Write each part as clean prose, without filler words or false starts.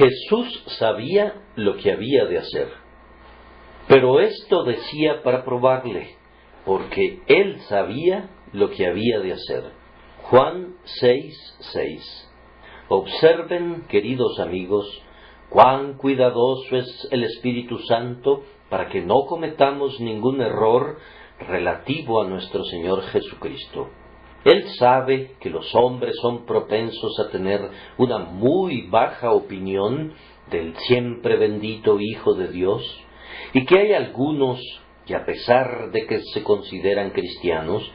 Jesús sabía lo que había de hacer, pero esto decía para probarle, porque él sabía lo que había de hacer. Juan 6:6. Observen, queridos amigos, cuán cuidadoso es el Espíritu Santo para que no cometamos ningún error relativo a nuestro Señor Jesucristo. Él sabe que los hombres son propensos a tener una muy baja opinión del siempre bendito Hijo de Dios, y que hay algunos que, a pesar de que se consideran cristianos,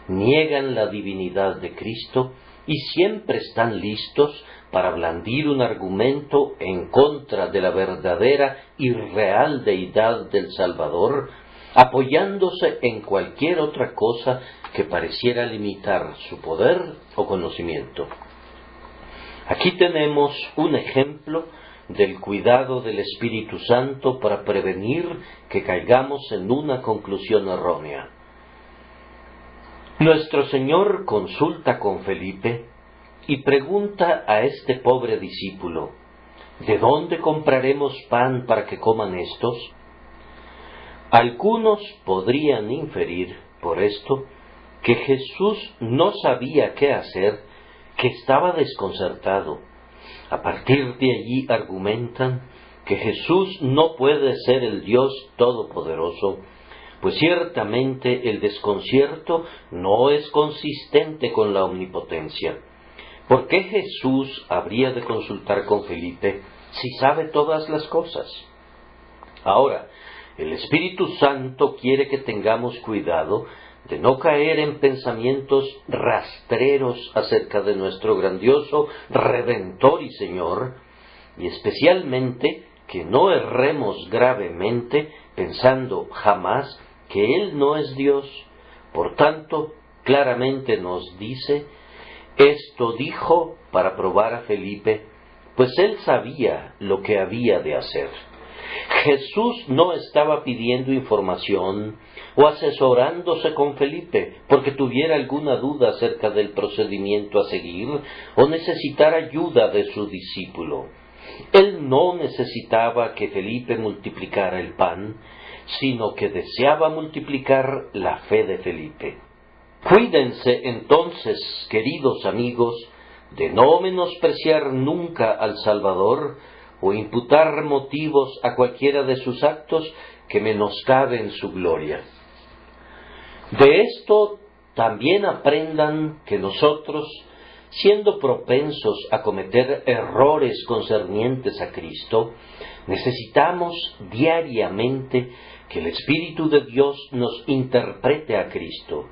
niegan la divinidad de Cristo y siempre están listos para blandir un argumento en contra de la verdadera y real deidad del Salvador, apoyándose en cualquier otra cosa que pareciera limitar su poder o conocimiento. Aquí tenemos un ejemplo del cuidado del Espíritu Santo para prevenir que caigamos en una conclusión errónea. Nuestro Señor consulta con Felipe y pregunta a este pobre discípulo: ¿de dónde compraremos pan para que coman estos? Algunos podrían inferir por esto que Jesús no sabía qué hacer, que estaba desconcertado. A partir de allí argumentan que Jesús no puede ser el Dios Todopoderoso, pues ciertamente el desconcierto no es consistente con la omnipotencia. ¿Por qué Jesús habría de consultar con Felipe si sabe todas las cosas? Ahora, el Espíritu Santo quiere que tengamos cuidado de no caer en pensamientos rastreros acerca de nuestro grandioso Redentor y Señor, y especialmente que no erremos gravemente pensando jamás que Él no es Dios. Por tanto, claramente nos dice: esto dijo para probar a Felipe, pues él sabía lo que había de hacer. Jesús no estaba pidiendo información o asesorándose con Felipe porque tuviera alguna duda acerca del procedimiento a seguir o necesitara ayuda de su discípulo. Él no necesitaba que Felipe multiplicara el pan, sino que deseaba multiplicar la fe de Felipe. Cuídense entonces, queridos amigos, de no menospreciar nunca al Salvador o imputar motivos a cualquiera de sus actos que menoscaben su gloria. De esto también aprendan que nosotros, siendo propensos a cometer errores concernientes a Cristo, necesitamos diariamente que el Espíritu de Dios nos interprete a Cristo.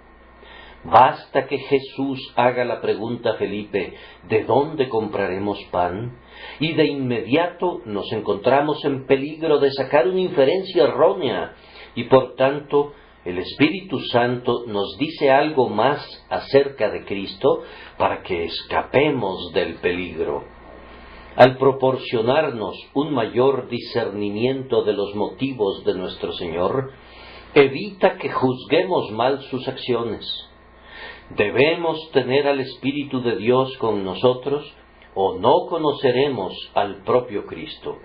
Basta que Jesús haga la pregunta a Felipe: ¿de dónde compraremos pan? Y de inmediato nos encontramos en peligro de sacar una inferencia errónea, y por tanto el Espíritu Santo nos dice algo más acerca de Cristo para que escapemos del peligro. Al proporcionarnos un mayor discernimiento de los motivos de nuestro Señor, evita que juzguemos mal sus acciones. Debemos tener al Espíritu de Dios con nosotros o no conoceremos al propio Cristo.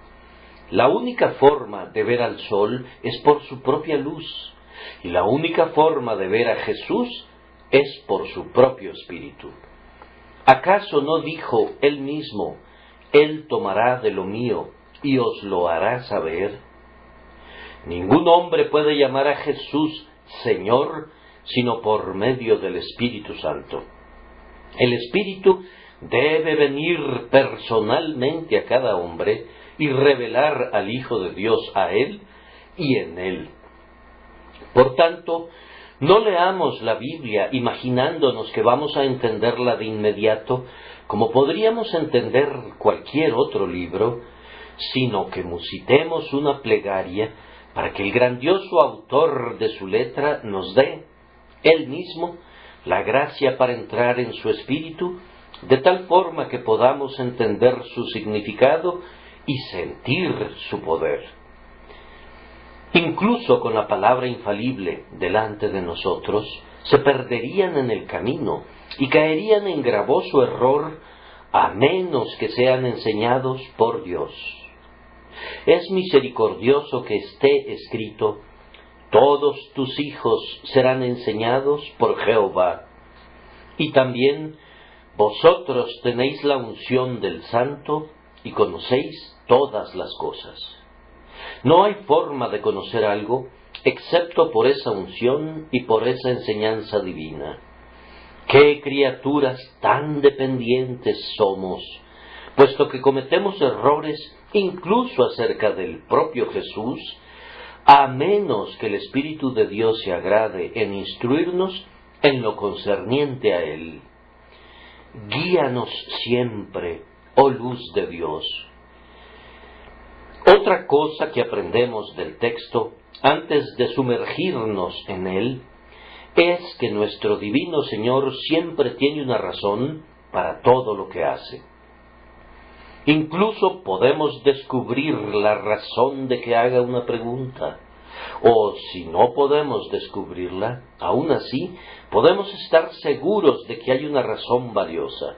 La única forma de ver al sol es por su propia luz, y la única forma de ver a Jesús es por su propio Espíritu. ¿Acaso no dijo él mismo: Él tomará de lo mío y os lo hará saber? Ningún hombre puede llamar a Jesús Señor sino por medio del Espíritu Santo. El Espíritu debe venir personalmente a cada hombre y revelar al Hijo de Dios a él y en él. Por tanto, no leamos la Biblia imaginándonos que vamos a entenderla de inmediato, como podríamos entender cualquier otro libro, sino que musitemos una plegaria para que el grandioso autor de su letra nos dé él mismo la gracia para entrar en su espíritu, de tal forma que podamos entender su significado y sentir su poder. Incluso con la palabra infalible delante de nosotros, se perderían en el camino y caerían en gravoso error a menos que sean enseñados por Dios. Es misericordioso que esté escrito: todos tus hijos serán enseñados por Jehová. Y también: vosotros tenéis la unción del Santo y conocéis todas las cosas. No hay forma de conocer algo excepto por esa unción y por esa enseñanza divina. ¡Qué criaturas tan dependientes somos! Puesto que cometemos errores incluso acerca del propio Jesús, a menos que el Espíritu de Dios se agrade en instruirnos en lo concerniente a Él. Guíanos siempre, oh luz de Dios. Otra cosa que aprendemos del texto, antes de sumergirnos en él, es que nuestro divino Señor siempre tiene una razón para todo lo que hace. Incluso podemos descubrir la razón de que haga una pregunta, o si no podemos descubrirla, aún así podemos estar seguros de que hay una razón valiosa.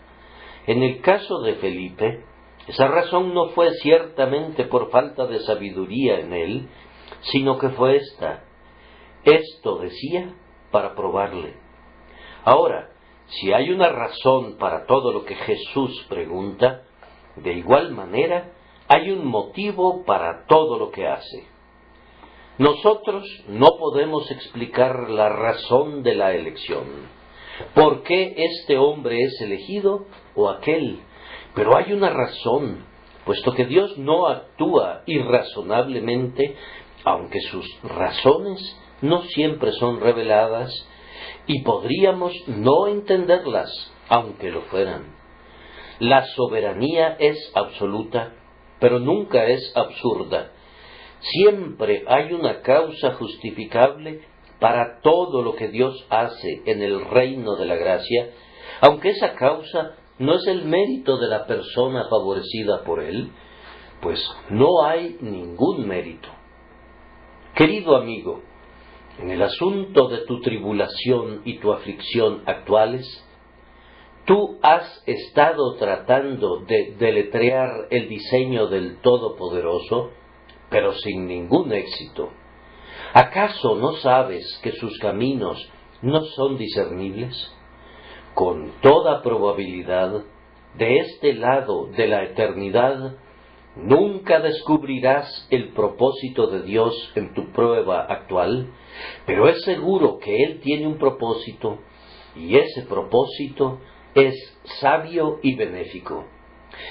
En el caso de Felipe, esa razón no fue ciertamente por falta de sabiduría en él, sino que fue esta: esto decía para probarle. Ahora, si hay una razón para todo lo que Jesús pregunta, de igual manera hay un motivo para todo lo que hace. Nosotros no podemos explicar la razón de la elección, por qué este hombre es elegido o aquel, pero hay una razón, puesto que Dios no actúa irrazonablemente, aunque sus razones no siempre son reveladas, y podríamos no entenderlas, aunque lo fueran. La soberanía es absoluta, pero nunca es absurda. Siempre hay una causa justificable para todo lo que Dios hace en el reino de la gracia, aunque esa causa no es el mérito de la persona favorecida por Él, pues no hay ningún mérito. Querido amigo, en el asunto de tu tribulación y tu aflicción actuales, tú has estado tratando de deletrear el diseño del Todopoderoso, pero sin ningún éxito. ¿Acaso no sabes que sus caminos no son discernibles? Con toda probabilidad, de este lado de la eternidad, nunca descubrirás el propósito de Dios en tu prueba actual, pero es seguro que Él tiene un propósito, y ese propósito es sabio y benéfico.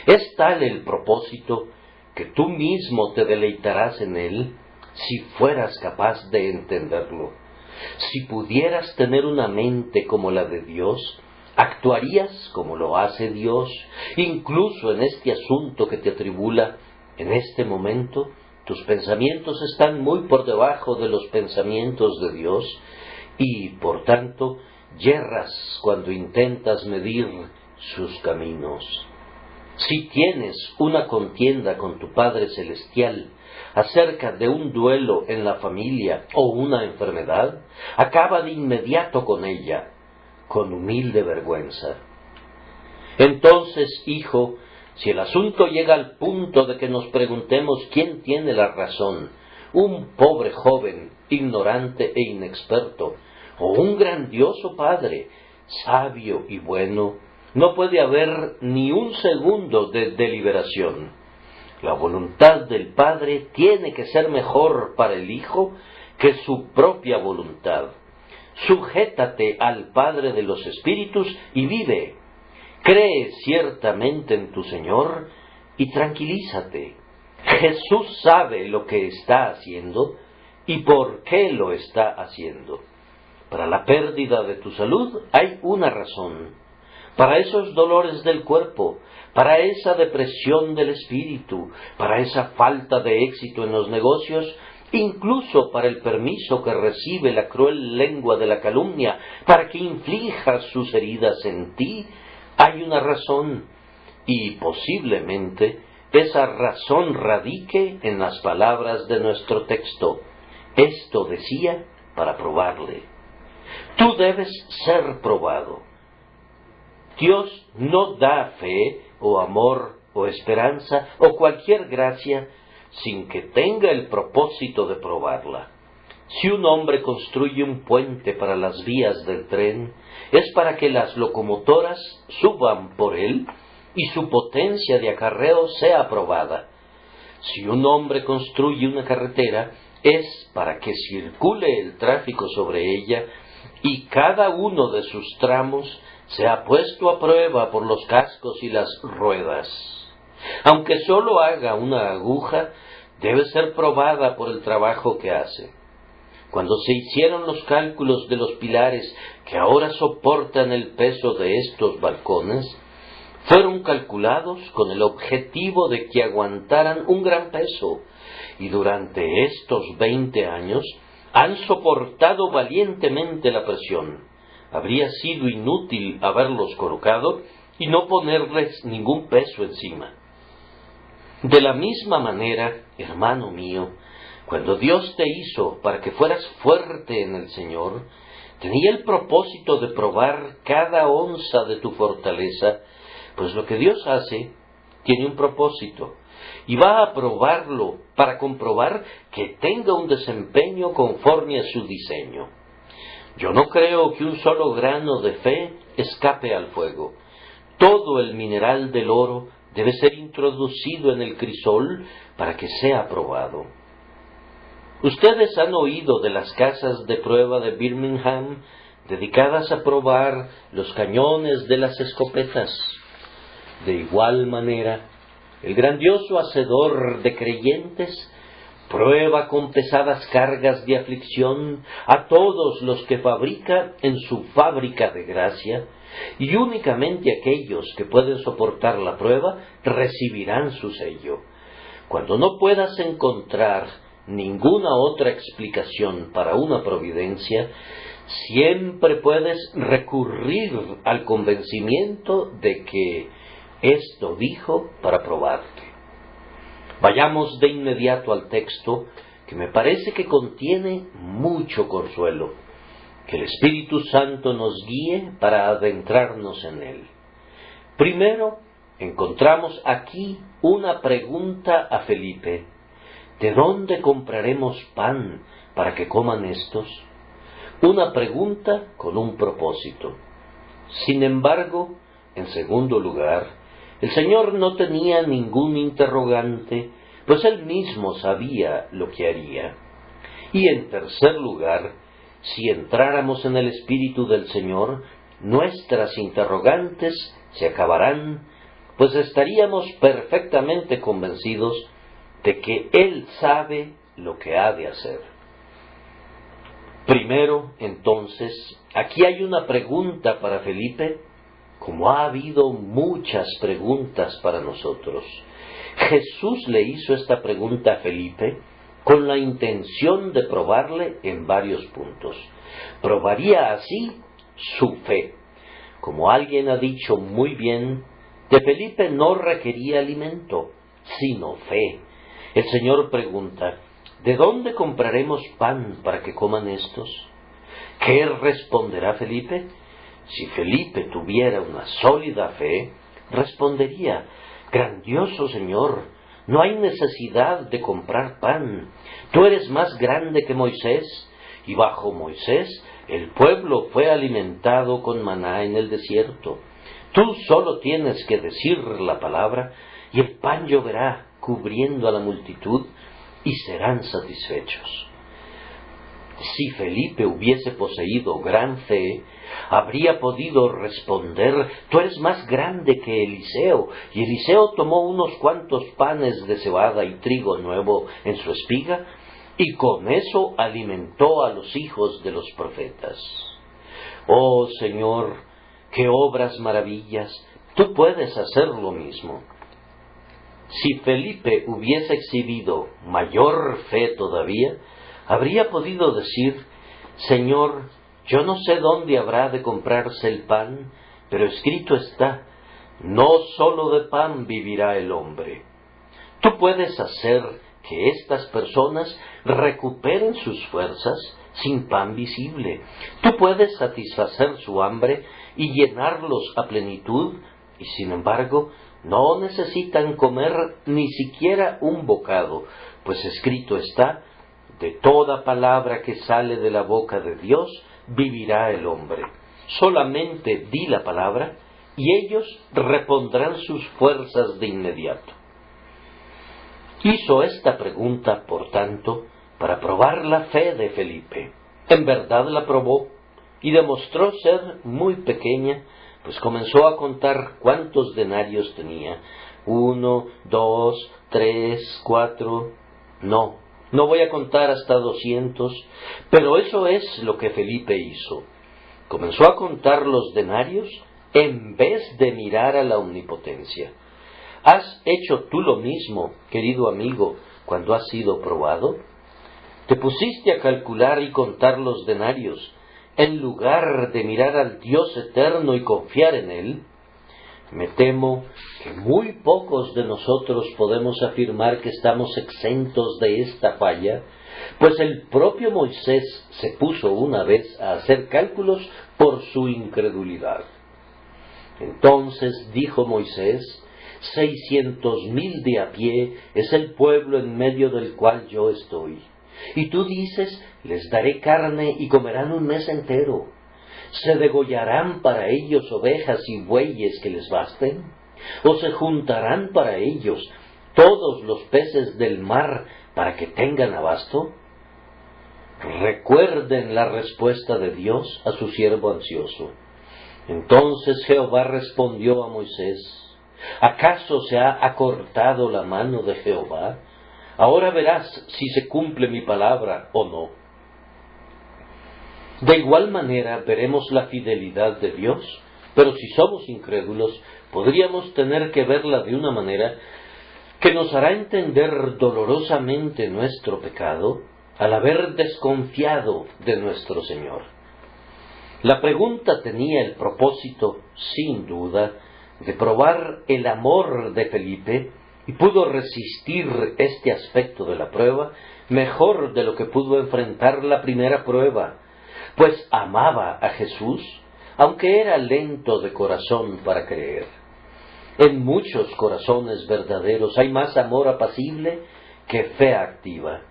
Es tal el propósito que tú mismo te deleitarás en él si fueras capaz de entenderlo. Si pudieras tener una mente como la de Dios, actuarías como lo hace Dios, incluso en este asunto que te atribula. En este momento, tus pensamientos están muy por debajo de los pensamientos de Dios, y, por tanto, yerras cuando intentas medir sus caminos. Si tienes una contienda con tu Padre Celestial acerca de un duelo en la familia o una enfermedad, acaba de inmediato con ella, con humilde vergüenza. Entonces, hijo, si el asunto llega al punto de que nos preguntemos quién tiene la razón, un pobre joven, ignorante e inexperto, o un grandioso padre, sabio y bueno, no puede haber ni un segundo de deliberación. La voluntad del Padre tiene que ser mejor para el Hijo que su propia voluntad. Sujétate al Padre de los Espíritus y vive. Cree ciertamente en tu Señor y tranquilízate. Jesús sabe lo que está haciendo y por qué lo está haciendo. Para la pérdida de tu salud hay una razón. Para esos dolores del cuerpo, para esa depresión del espíritu, para esa falta de éxito en los negocios, incluso para el permiso que recibe la cruel lengua de la calumnia para que inflija sus heridas en ti, hay una razón, y posiblemente esa razón radique en las palabras de nuestro texto. Esto decía para probarle. Tú debes ser probado. Dios no da fe o amor, o esperanza, o cualquier gracia, sin que tenga el propósito de probarla. Si un hombre construye un puente para las vías del tren, es para que las locomotoras suban por él y su potencia de acarreo sea probada. Si un hombre construye una carretera, es para que circule el tráfico sobre ella y cada uno de sus tramos sea puesto a prueba por los cascos y las ruedas. Aunque sólo haga una aguja, debe ser probada por el trabajo que hace. Cuando se hicieron los cálculos de los pilares que ahora soportan el peso de estos balcones, fueron calculados con el objetivo de que aguantaran un gran peso, y durante estos 20 años han soportado valientemente la presión. Habría sido inútil haberlos colocado y no ponerles ningún peso encima. De la misma manera, hermano mío, cuando Dios te hizo para que fueras fuerte en el Señor, tenía el propósito de probar cada onza de tu fortaleza, pues lo que Dios hace tiene un propósito, y va a probarlo para comprobar que tenga un desempeño conforme a su diseño. Yo no creo que un solo grano de fe escape al fuego. Todo el mineral del oro debe ser introducido en el crisol para que sea probado. Ustedes han oído de las casas de prueba de Birmingham, dedicadas a probar los cañones de las escopetas. De igual manera, el grandioso hacedor de creyentes prueba con pesadas cargas de aflicción a todos los que fabrica en su fábrica de gracia, y únicamente aquellos que pueden soportar la prueba recibirán su sello. Cuando no puedas encontrar ninguna otra explicación para una providencia, siempre puedes recurrir al convencimiento de que esto dijo para probarte. Vayamos de inmediato al texto, que me parece que contiene mucho consuelo. Que el Espíritu Santo nos guíe para adentrarnos en él. Primero, encontramos aquí una pregunta a Felipe: ¿de dónde compraremos pan para que coman estos? Una pregunta con un propósito. Sin embargo, en segundo lugar, el Señor no tenía ningún interrogante, pues Él mismo sabía lo que haría. Y en tercer lugar, si entráramos en el Espíritu del Señor, nuestras interrogantes se acabarán, pues estaríamos perfectamente convencidos de que Él sabe lo que ha de hacer. Primero, entonces, aquí hay una pregunta para Felipe, como ha habido muchas preguntas para nosotros. Jesús le hizo esta pregunta a Felipe con la intención de probarle en varios puntos. Probaría así su fe. Como alguien ha dicho muy bien, de Felipe no requería alimento, sino fe. El Señor pregunta: ¿de dónde compraremos pan para que coman estos? ¿Qué responderá Felipe? Si Felipe tuviera una sólida fe, respondería: grandioso Señor, no hay necesidad de comprar pan. Tú eres más grande que Moisés, y bajo Moisés el pueblo fue alimentado con maná en el desierto. Tú solo tienes que decir la palabra, y el pan lloverá, cubriendo a la multitud, y serán satisfechos. Si Felipe hubiese poseído gran fe, habría podido responder: tú eres más grande que Eliseo. Y Eliseo tomó unos cuantos panes de cebada y trigo nuevo en su espiga, y con eso alimentó a los hijos de los profetas. Oh Señor, qué obras maravillas, tú puedes hacer lo mismo. Si Felipe hubiese exhibido mayor fe todavía, habría podido decir: Señor, yo no sé dónde habrá de comprarse el pan, pero escrito está: no sólo de pan vivirá el hombre. Tú puedes hacer que estas personas recuperen sus fuerzas sin pan visible. Tú puedes satisfacer su hambre y llenarlos a plenitud, y sin embargo, no necesitan comer ni siquiera un bocado, pues escrito está, de toda palabra que sale de la boca de Dios vivirá el hombre. Solamente di la palabra y ellos repondrán sus fuerzas de inmediato. Hizo esta pregunta, por tanto, para probar la fe de Felipe. En verdad la probó y demostró ser muy pequeña, pues comenzó a contar cuántos denarios tenía. 1, 2, 3, 4... No voy a contar hasta 200, pero eso es lo que Felipe hizo. Comenzó a contar los denarios en vez de mirar a la omnipotencia. ¿Has hecho tú lo mismo, querido amigo, cuando has sido probado? ¿Te pusiste a calcular y contar los denarios en lugar de mirar al Dios eterno y confiar en Él? Me temo que muy pocos de nosotros podemos afirmar que estamos exentos de esta falla, pues el propio Moisés se puso una vez a hacer cálculos por su incredulidad. Entonces dijo Moisés: 600,000 de a pie es el pueblo en medio del cual yo estoy. Y tú dices: les daré carne y comerán un mes entero. ¿Se degollarán para ellos ovejas y bueyes que les basten? ¿O se juntarán para ellos todos los peces del mar para que tengan abasto? Recuerden la respuesta de Dios a su siervo ansioso. Entonces Jehová respondió a Moisés: ¿acaso se ha acortado la mano de Jehová? Ahora verás si se cumple mi palabra o no. De igual manera veremos la fidelidad de Dios, pero si somos incrédulos, podríamos tener que verla de una manera que nos hará entender dolorosamente nuestro pecado al haber desconfiado de nuestro Señor. La pregunta tenía el propósito, sin duda, de probar el amor de Felipe, y pudo resistir este aspecto de la prueba mejor de lo que pudo enfrentar la primera prueba, pues amaba a Jesús, aunque era lento de corazón para creer. En muchos corazones verdaderos hay más amor apacible que fe activa.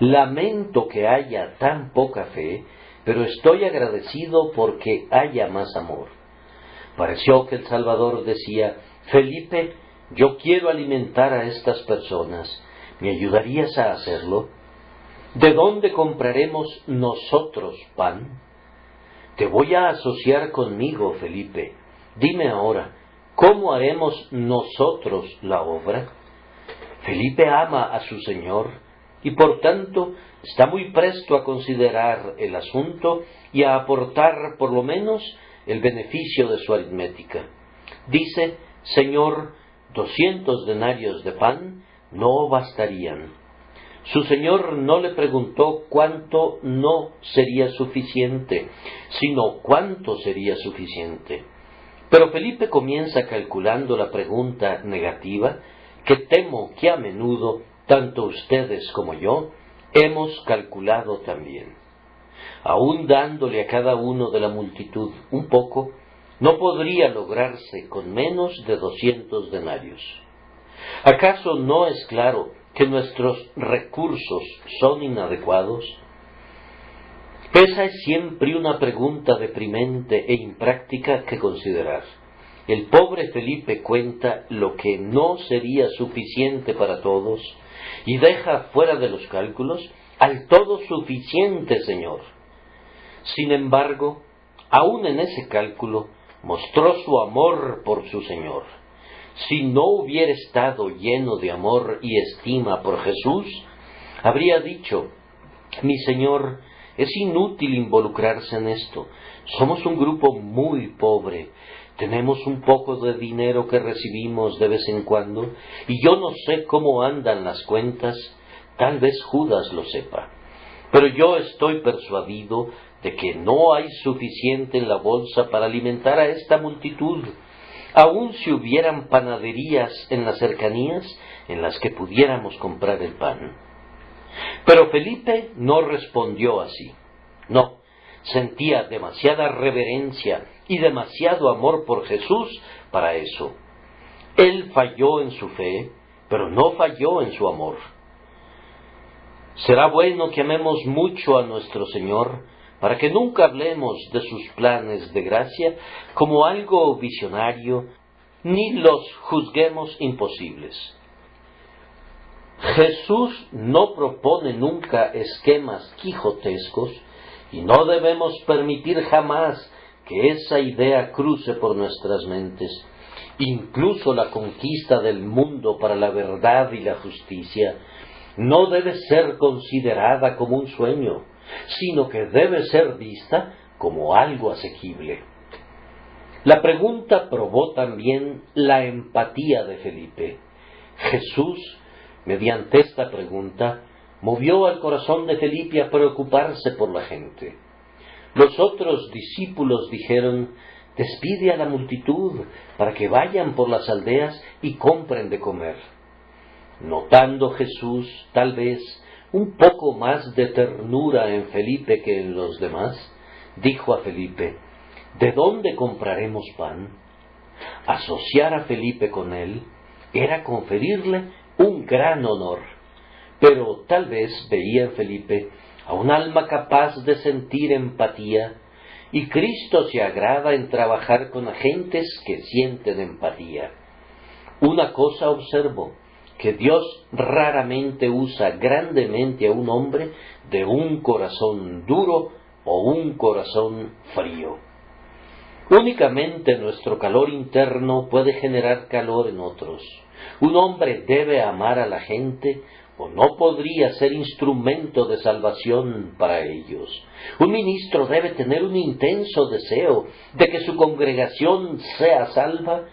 Lamento que haya tan poca fe, pero estoy agradecido porque haya más amor. Pareció que el Salvador decía: Felipe, yo quiero alimentar a estas personas, ¿me ayudarías a hacerlo? ¿De dónde compraremos nosotros pan? Te voy a asociar conmigo, Felipe. Dime ahora, ¿cómo haremos nosotros la obra? Felipe ama a su Señor y por tanto está muy presto a considerar el asunto y a aportar por lo menos el beneficio de su aritmética. Dice: Señor, 200 denarios de pan no bastarían. Su Señor no le preguntó cuánto no sería suficiente, sino cuánto sería suficiente. Pero Felipe comienza calculando la pregunta negativa, que temo que a menudo, tanto ustedes como yo, hemos calculado también. Aún dándole a cada uno de la multitud un poco, no podría lograrse con menos de 200 denarios. ¿Acaso no es claro que nuestros recursos son inadecuados? Esa es siempre una pregunta deprimente e impráctica que considerar. El pobre Felipe cuenta lo que no sería suficiente para todos y deja fuera de los cálculos al todo suficiente Señor. Sin embargo, aún en ese cálculo mostró su amor por su Señor. Si no hubiera estado lleno de amor y estima por Jesús, habría dicho: mi Señor, es inútil involucrarse en esto. Somos un grupo muy pobre. Tenemos un poco de dinero que recibimos de vez en cuando, y yo no sé cómo andan las cuentas. Tal vez Judas lo sepa. Pero yo estoy persuadido de que no hay suficiente en la bolsa para alimentar a esta multitud, aun si hubieran panaderías en las cercanías en las que pudiéramos comprar el pan. Pero Felipe no respondió así. No, sentía demasiada reverencia y demasiado amor por Jesús para eso. Él falló en su fe, pero no falló en su amor. Será bueno que amemos mucho a nuestro Señor, para que nunca hablemos de sus planes de gracia como algo visionario, ni los juzguemos imposibles. Jesús no propone nunca esquemas quijotescos, y no debemos permitir jamás que esa idea cruce por nuestras mentes. Incluso la conquista del mundo para la verdad y la justicia no debe ser considerada como un sueño, sino que debe ser vista como algo asequible. La pregunta probó también la empatía de Felipe. Jesús, mediante esta pregunta, movió al corazón de Felipe a preocuparse por la gente. Los otros discípulos dijeron: despide a la multitud para que vayan por las aldeas y compren de comer. Notando Jesús, tal vez, un poco más de ternura en Felipe que en los demás, dijo a Felipe: ¿de dónde compraremos pan? Asociar a Felipe con él era conferirle un gran honor, pero tal vez veía en Felipe a un alma capaz de sentir empatía, y Cristo se agrada en trabajar con agentes que sienten empatía. Una cosa observo, que Dios raramente usa grandemente a un hombre de un corazón duro o un corazón frío. Únicamente nuestro calor interno puede generar calor en otros. Un hombre debe amar a la gente o no podría ser instrumento de salvación para ellos. Un ministro debe tener un intenso deseo de que su congregación sea salva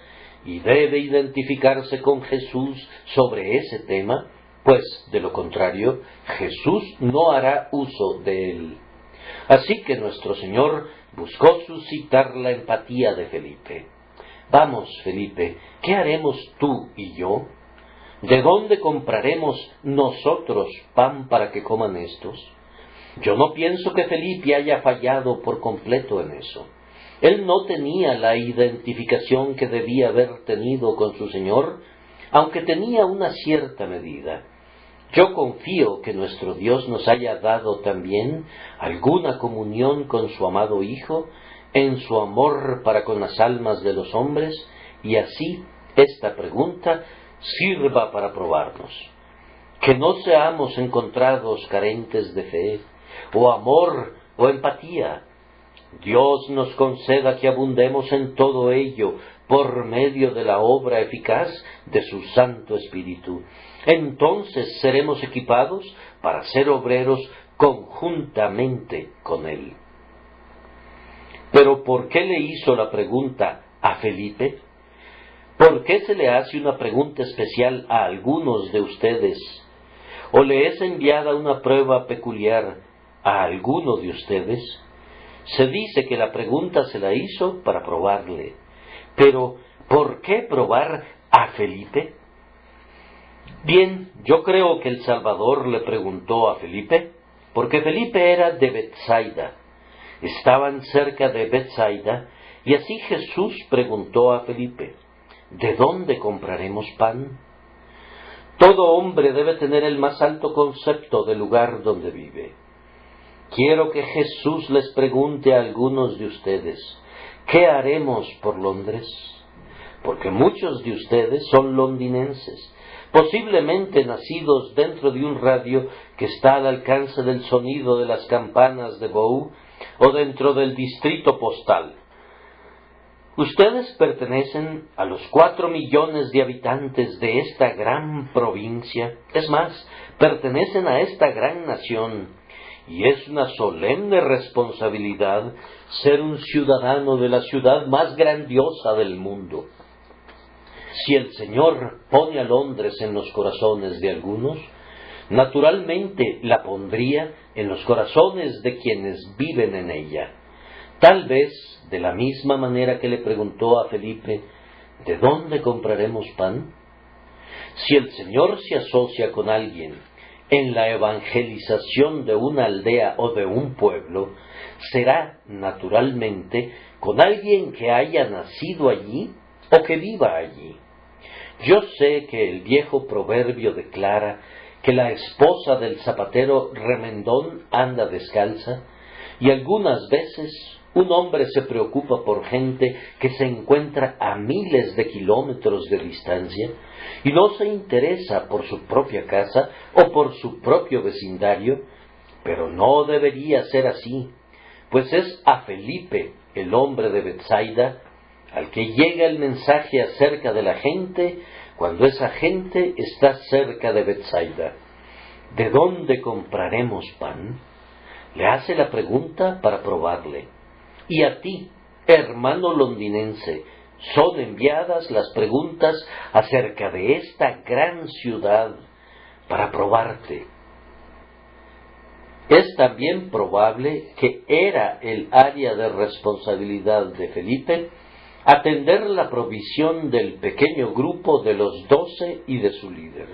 y debe identificarse con Jesús sobre ese tema, pues de lo contrario Jesús no hará uso de él. Así que nuestro Señor buscó suscitar la empatía de Felipe. Vamos, Felipe, ¿qué haremos tú y yo? ¿De dónde compraremos nosotros pan para que coman estos? Yo no pienso que Felipe haya fallado por completo en eso. Él no tenía la identificación que debía haber tenido con su Señor, aunque tenía una cierta medida. Yo confío que nuestro Dios nos haya dado también alguna comunión con su amado Hijo, en su amor para con las almas de los hombres, y así esta pregunta sirva para probarnos. Que no seamos encontrados carentes de fe, o amor, o empatía. Dios nos conceda que abundemos en todo ello por medio de la obra eficaz de su Santo Espíritu. Entonces seremos equipados para ser obreros conjuntamente con Él. Pero ¿por qué le hizo la pregunta a Felipe? ¿Por qué se le hace una pregunta especial a algunos de ustedes? ¿O le es enviada una prueba peculiar a alguno de ustedes? Se dice que la pregunta se la hizo para probarle. Pero, ¿por qué probar a Felipe? Bien, yo creo que el Salvador le preguntó a Felipe, porque Felipe era de Betsaida. Estaban cerca de Betsaida, y así Jesús preguntó a Felipe: ¿de dónde compraremos pan? Todo hombre debe tener el más alto concepto del lugar donde vive. Quiero que Jesús les pregunte a algunos de ustedes: ¿qué haremos por Londres? Porque muchos de ustedes son londinenses, posiblemente nacidos dentro de un radio que está al alcance del sonido de las campanas de Bow, o dentro del distrito postal. Ustedes pertenecen a los 4 millones de habitantes de esta gran provincia, es más, pertenecen a esta gran nación, y es una solemne responsabilidad ser un ciudadano de la ciudad más grandiosa del mundo. Si el Señor pone a Londres en los corazones de algunos, naturalmente la pondría en los corazones de quienes viven en ella. Tal vez de la misma manera que le preguntó a Felipe: ¿de dónde compraremos pan? Si el Señor se asocia con alguien en la evangelización de una aldea o de un pueblo, será, naturalmente, con alguien que haya nacido allí o que viva allí. Yo sé que el viejo proverbio declara que la esposa del zapatero remendón anda descalza, y algunas veces un hombre se preocupa por gente que se encuentra a miles de kilómetros de distancia y no se interesa por su propia casa o por su propio vecindario, pero no debería ser así, pues es a Felipe, el hombre de Betsaida, al que llega el mensaje acerca de la gente cuando esa gente está cerca de Betsaida. ¿De dónde compraremos pan? Le hace la pregunta para probarle. Y a ti, hermano londinense, son enviadas las preguntas acerca de esta gran ciudad para probarte. Es también probable que era el área de responsabilidad de Felipe atender la provisión del pequeño grupo de los 12 y de su líder.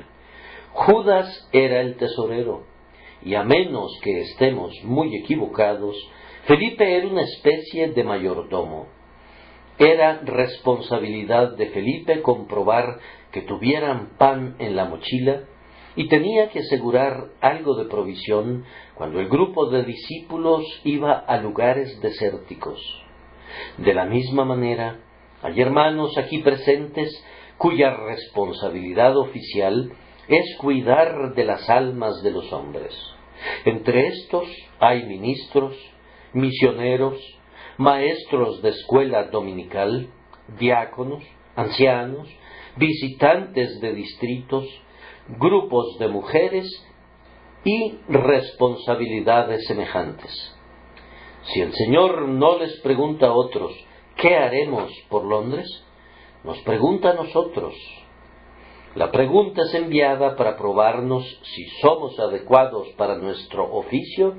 Judas era el tesorero, y a menos que estemos muy equivocados, Felipe era una especie de mayordomo. Era responsabilidad de Felipe comprobar que tuvieran pan en la mochila, y tenía que asegurar algo de provisión cuando el grupo de discípulos iba a lugares desérticos. De la misma manera, hay hermanos aquí presentes cuya responsabilidad oficial es cuidar de las almas de los hombres. Entre estos hay ministros, misioneros, maestros de escuela dominical, diáconos, ancianos, visitantes de distritos, grupos de mujeres y responsabilidades semejantes. Si el Señor no les pregunta a otros, ¿qué haremos por Londres?, nos pregunta a nosotros. La pregunta es enviada para probarnos si somos adecuados para nuestro oficio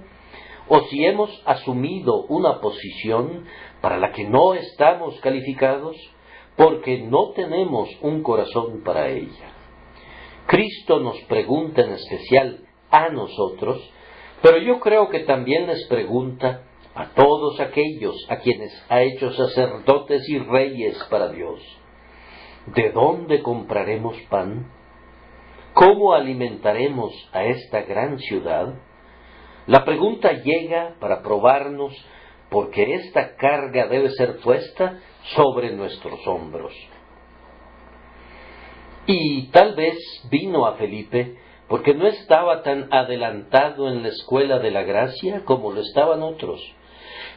o si hemos asumido una posición para la que no estamos calificados porque no tenemos un corazón para ella. Cristo nos pregunta en especial a nosotros, pero yo creo que también les pregunta a todos aquellos a quienes ha hecho sacerdotes y reyes para Dios. ¿De dónde compraremos pan? ¿Cómo alimentaremos a esta gran ciudad? La pregunta llega para probarnos porque esta carga debe ser puesta sobre nuestros hombros. Y tal vez vino a Felipe porque no estaba tan adelantado en la escuela de la gracia como lo estaban otros.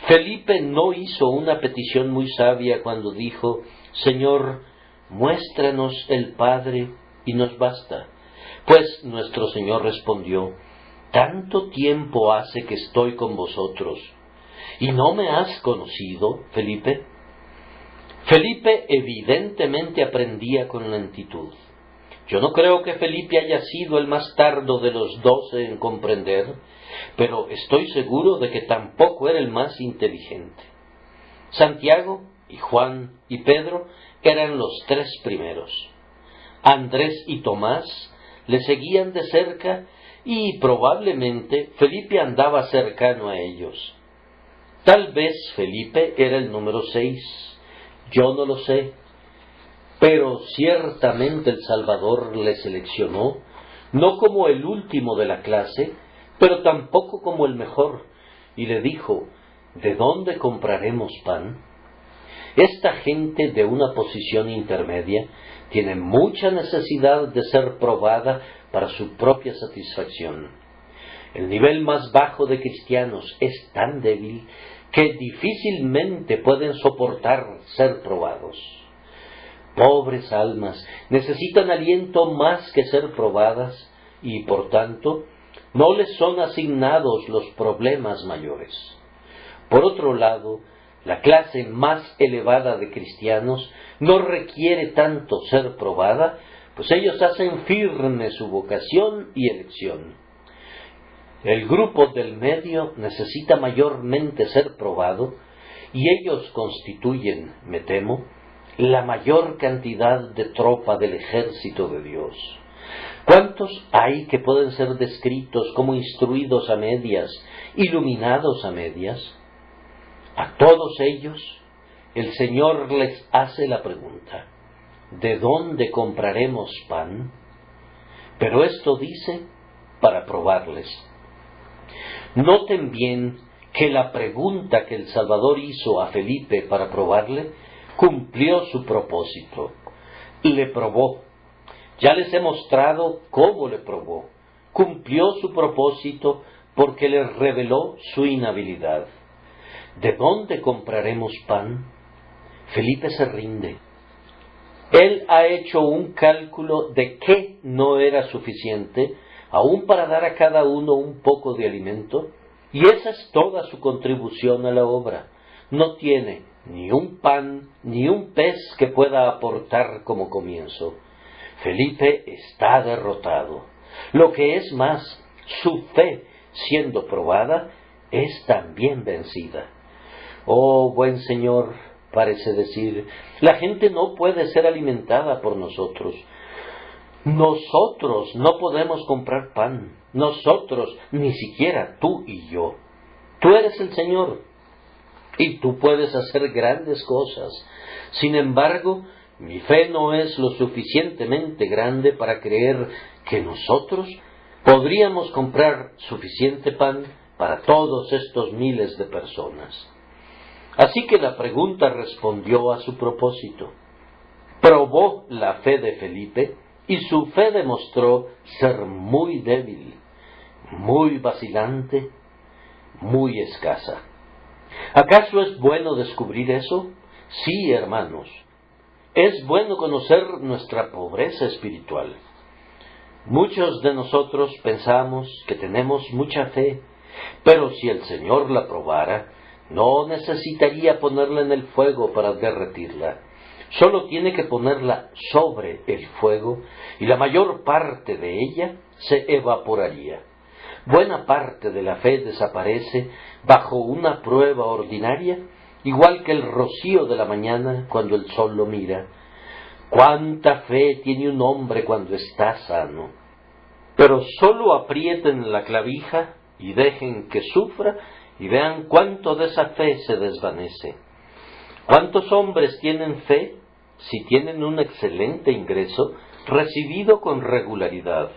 Felipe no hizo una petición muy sabia cuando dijo, Señor, muéstranos el Padre y nos basta. Pues nuestro Señor respondió, tanto tiempo hace que estoy con vosotros, ¿y no me has conocido, Felipe? Felipe evidentemente aprendía con lentitud. Yo no creo que Felipe haya sido el más tardo de los 12 en comprender, pero estoy seguro de que tampoco era el más inteligente. Santiago y Juan y Pedro eran los 3 primeros. Andrés y Tomás le seguían de cerca y probablemente Felipe andaba cercano a ellos. Tal vez Felipe era el número 6, yo no lo sé, pero ciertamente el Salvador le seleccionó, no como el último de la clase, pero tampoco como el mejor, y le dijo, ¿de dónde compraremos pan? Esta gente de una posición intermedia tiene mucha necesidad de ser probada para su propia satisfacción. El nivel más bajo de cristianos es tan débil que difícilmente pueden soportar ser probados. Pobres almas necesitan aliento más que ser probadas y, por tanto, no les son asignados los problemas mayores. Por otro lado, la clase más elevada de cristianos no requiere tanto ser probada, pues ellos hacen firme su vocación y elección. El grupo del medio necesita mayormente ser probado, y ellos constituyen, me temo, la mayor cantidad de tropa del ejército de Dios. ¿Cuántos hay que pueden ser descritos como instruidos a medias, iluminados a medias? A todos ellos, el Señor les hace la pregunta: ¿de dónde compraremos pan? Pero esto dice para probarles. Noten bien que la pregunta que el Salvador hizo a Felipe para probarle cumplió su propósito. Le probó. Ya les he mostrado cómo le probó. Cumplió su propósito porque les reveló su inhabilidad. ¿De dónde compraremos pan? Felipe se rinde. Él ha hecho un cálculo de qué no era suficiente, aún para dar a cada uno un poco de alimento, y esa es toda su contribución a la obra. No tiene ni un pan ni un pez que pueda aportar como comienzo. Felipe está derrotado. Lo que es más, su fe, siendo probada, es también vencida. Oh, buen Señor, parece decir, la gente no puede ser alimentada por nosotros. Nosotros no podemos comprar pan. Nosotros, ni siquiera tú y yo. Tú eres el Señor y tú puedes hacer grandes cosas. Sin embargo, mi fe no es lo suficientemente grande para creer que nosotros podríamos comprar suficiente pan para todos estos miles de personas. Así que la pregunta respondió a su propósito. Probó la fe de Felipe y su fe demostró ser muy débil, muy vacilante, muy escasa. ¿Acaso es bueno descubrir eso? Sí, hermanos. Es bueno conocer nuestra pobreza espiritual. Muchos de nosotros pensamos que tenemos mucha fe, pero si el Señor la probara, no necesitaría ponerla en el fuego para derretirla. Solo tiene que ponerla sobre el fuego y la mayor parte de ella se evaporaría. Buena parte de la fe desaparece bajo una prueba ordinaria, igual que el rocío de la mañana cuando el sol lo mira. ¿Cuánta fe tiene un hombre cuando está sano? Pero solo aprieten la clavija y dejen que sufra y vean cuánto de esa fe se desvanece. ¿Cuántos hombres tienen fe si tienen un excelente ingreso recibido con regularidad?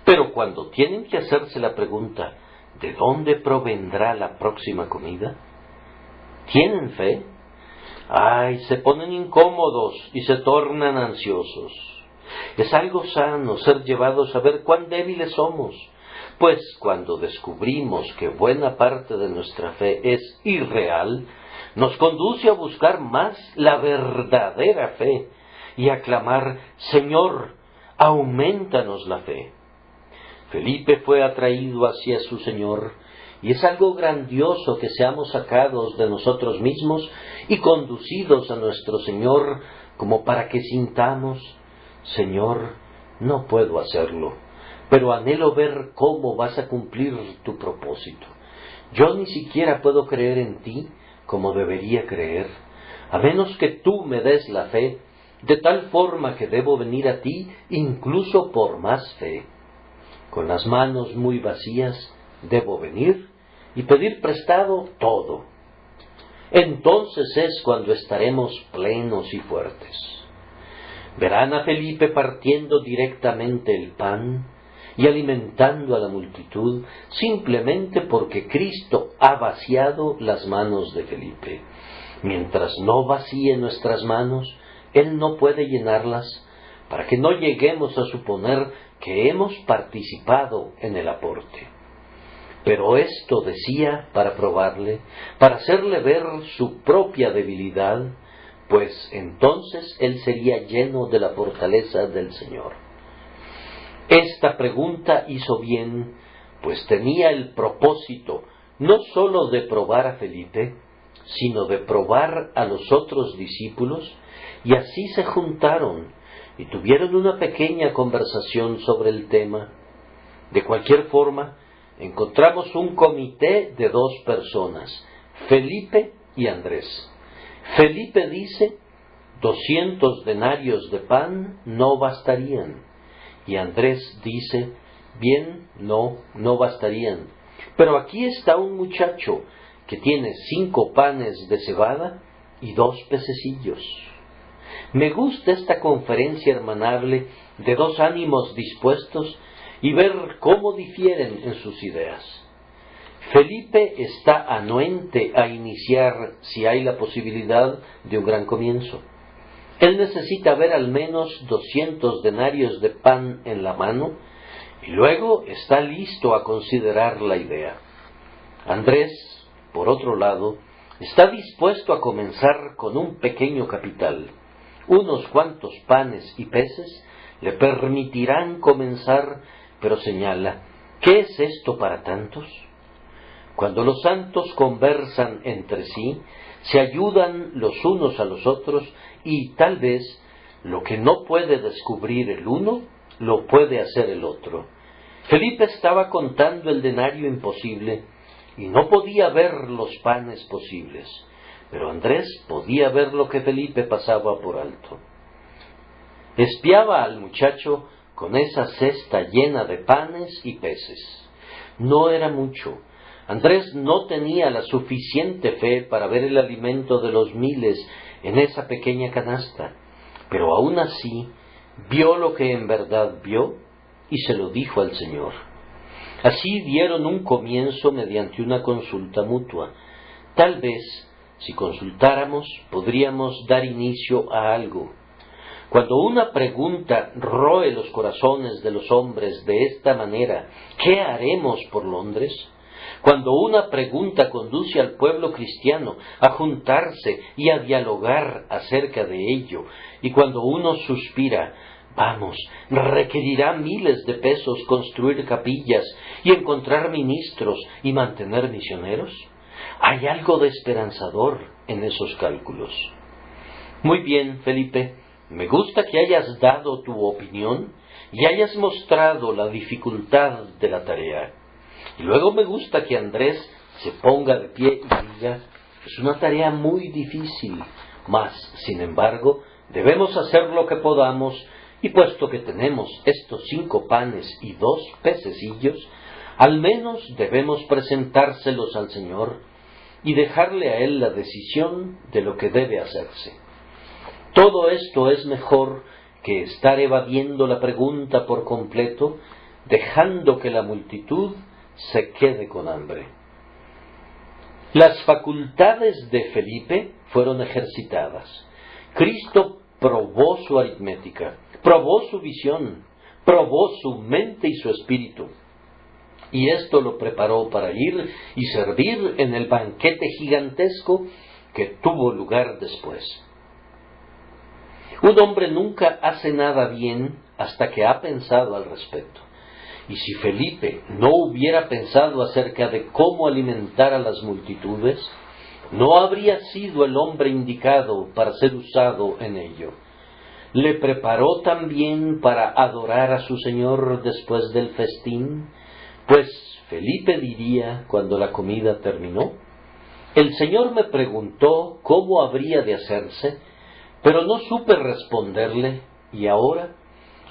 Pero cuando tienen que hacerse la pregunta, ¿de dónde provendrá la próxima comida? ¿Tienen fe? ¡Ay! Se ponen incómodos y se tornan ansiosos. Es algo sano ser llevados a ver cuán débiles somos, pues cuando descubrimos que buena parte de nuestra fe es irreal, nos conduce a buscar más la verdadera fe y a clamar: Señor, aumentanos la fe. Felipe fue atraído hacia su Señor, y es algo grandioso que seamos sacados de nosotros mismos y conducidos a nuestro Señor, como para que sintamos: Señor, no puedo hacerlo, pero anhelo ver cómo vas a cumplir tu propósito. Yo ni siquiera puedo creer en ti como debería creer, a menos que tú me des la fe, de tal forma que debo venir a ti incluso por más fe. Con las manos muy vacías debo venir y pedir prestado todo. Entonces es cuando estaremos plenos y fuertes. Verán a Felipe partiendo directamente el pan y alimentando a la multitud simplemente porque Cristo ha vaciado las manos de Felipe. Mientras no vacíe nuestras manos, Él no puede llenarlas, para que no lleguemos a suponer que hemos participado en el aporte. Pero esto decía para probarle, para hacerle ver su propia debilidad, pues entonces él sería lleno de la fortaleza del Señor. Esta pregunta hizo bien, pues tenía el propósito no sólo de probar a Felipe, sino de probar a los otros discípulos, y así se juntaron y tuvieron una pequeña conversación sobre el tema. De cualquier forma, encontramos un comité de dos personas, Felipe y Andrés. Felipe dice: 200 denarios de pan no bastarían. Y Andrés dice: bien, no bastarían. Pero aquí está un muchacho que tiene 5 panes de cebada y 2 pececillos. Me gusta esta conferencia hermanable de 2 ánimos dispuestos y ver cómo difieren en sus ideas. Felipe está anuente a iniciar, si hay la posibilidad, de un gran comienzo. Él necesita ver al menos 200 denarios de pan en la mano y luego está listo a considerar la idea. Andrés, por otro lado, está dispuesto a comenzar con un pequeño capital. Unos cuantos panes y peces le permitirán comenzar, pero señala, ¿qué es esto para tantos? Cuando los santos conversan entre sí, se ayudan los unos a los otros y tal vez lo que no puede descubrir el uno, lo puede hacer el otro. Felipe estaba contando el denario imposible y no podía ver los panes posibles, pero Andrés podía ver lo que Felipe pasaba por alto. Espiaba al muchacho con esa cesta llena de panes y peces. No era mucho. Andrés no tenía la suficiente fe para ver el alimento de los miles en esa pequeña canasta, pero aún así vio lo que en verdad vio y se lo dijo al Señor. Así dieron un comienzo mediante una consulta mutua. Tal vez, si consultáramos, podríamos dar inicio a algo. Cuando una pregunta roe los corazones de los hombres de esta manera, ¿qué haremos por Londres? Cuando una pregunta conduce al pueblo cristiano a juntarse y a dialogar acerca de ello, y cuando uno suspira, vamos, requerirá miles de pesos construir capillas y encontrar ministros y mantener misioneros, hay algo de esperanzador en esos cálculos. Muy bien, Felipe, me gusta que hayas dado tu opinión y hayas mostrado la dificultad de la tarea. Y luego me gusta que Andrés se ponga de pie y diga, es una tarea muy difícil, mas, sin embargo, debemos hacer lo que podamos, y puesto que tenemos estos 5 panes y 2 pececillos, al menos debemos presentárselos al Señor y dejarle a Él la decisión de lo que debe hacerse. Todo esto es mejor que estar evadiendo la pregunta por completo, dejando que la multitud se quede con hambre. Las facultades de Felipe fueron ejercitadas. Cristo probó su aritmética, probó su visión, probó su mente y su espíritu. Y esto lo preparó para ir y servir en el banquete gigantesco que tuvo lugar después. Un hombre nunca hace nada bien hasta que ha pensado al respecto. Y si Felipe no hubiera pensado acerca de cómo alimentar a las multitudes, no habría sido el hombre indicado para ser usado en ello. Le preparó también para adorar a su Señor después del festín, pues Felipe diría cuando la comida terminó, el Señor me preguntó cómo habría de hacerse, pero no supe responderle, y ahora,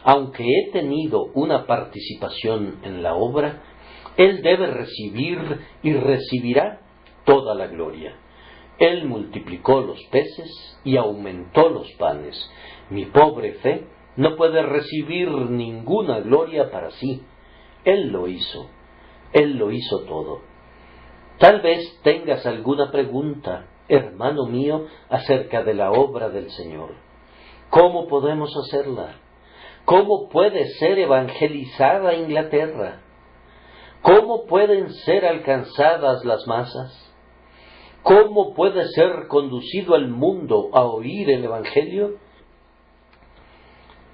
aunque he tenido una participación en la obra, Él debe recibir y recibirá toda la gloria. Él multiplicó los peces y aumentó los panes. Mi pobre fe no puede recibir ninguna gloria para sí. Él lo hizo todo. Tal vez tengas alguna pregunta, hermano mío, acerca de la obra del Señor. ¿Cómo podemos hacerla? ¿Cómo puede ser evangelizada Inglaterra? ¿Cómo pueden ser alcanzadas las masas? ¿Cómo puede ser conducido el mundo a oír el Evangelio?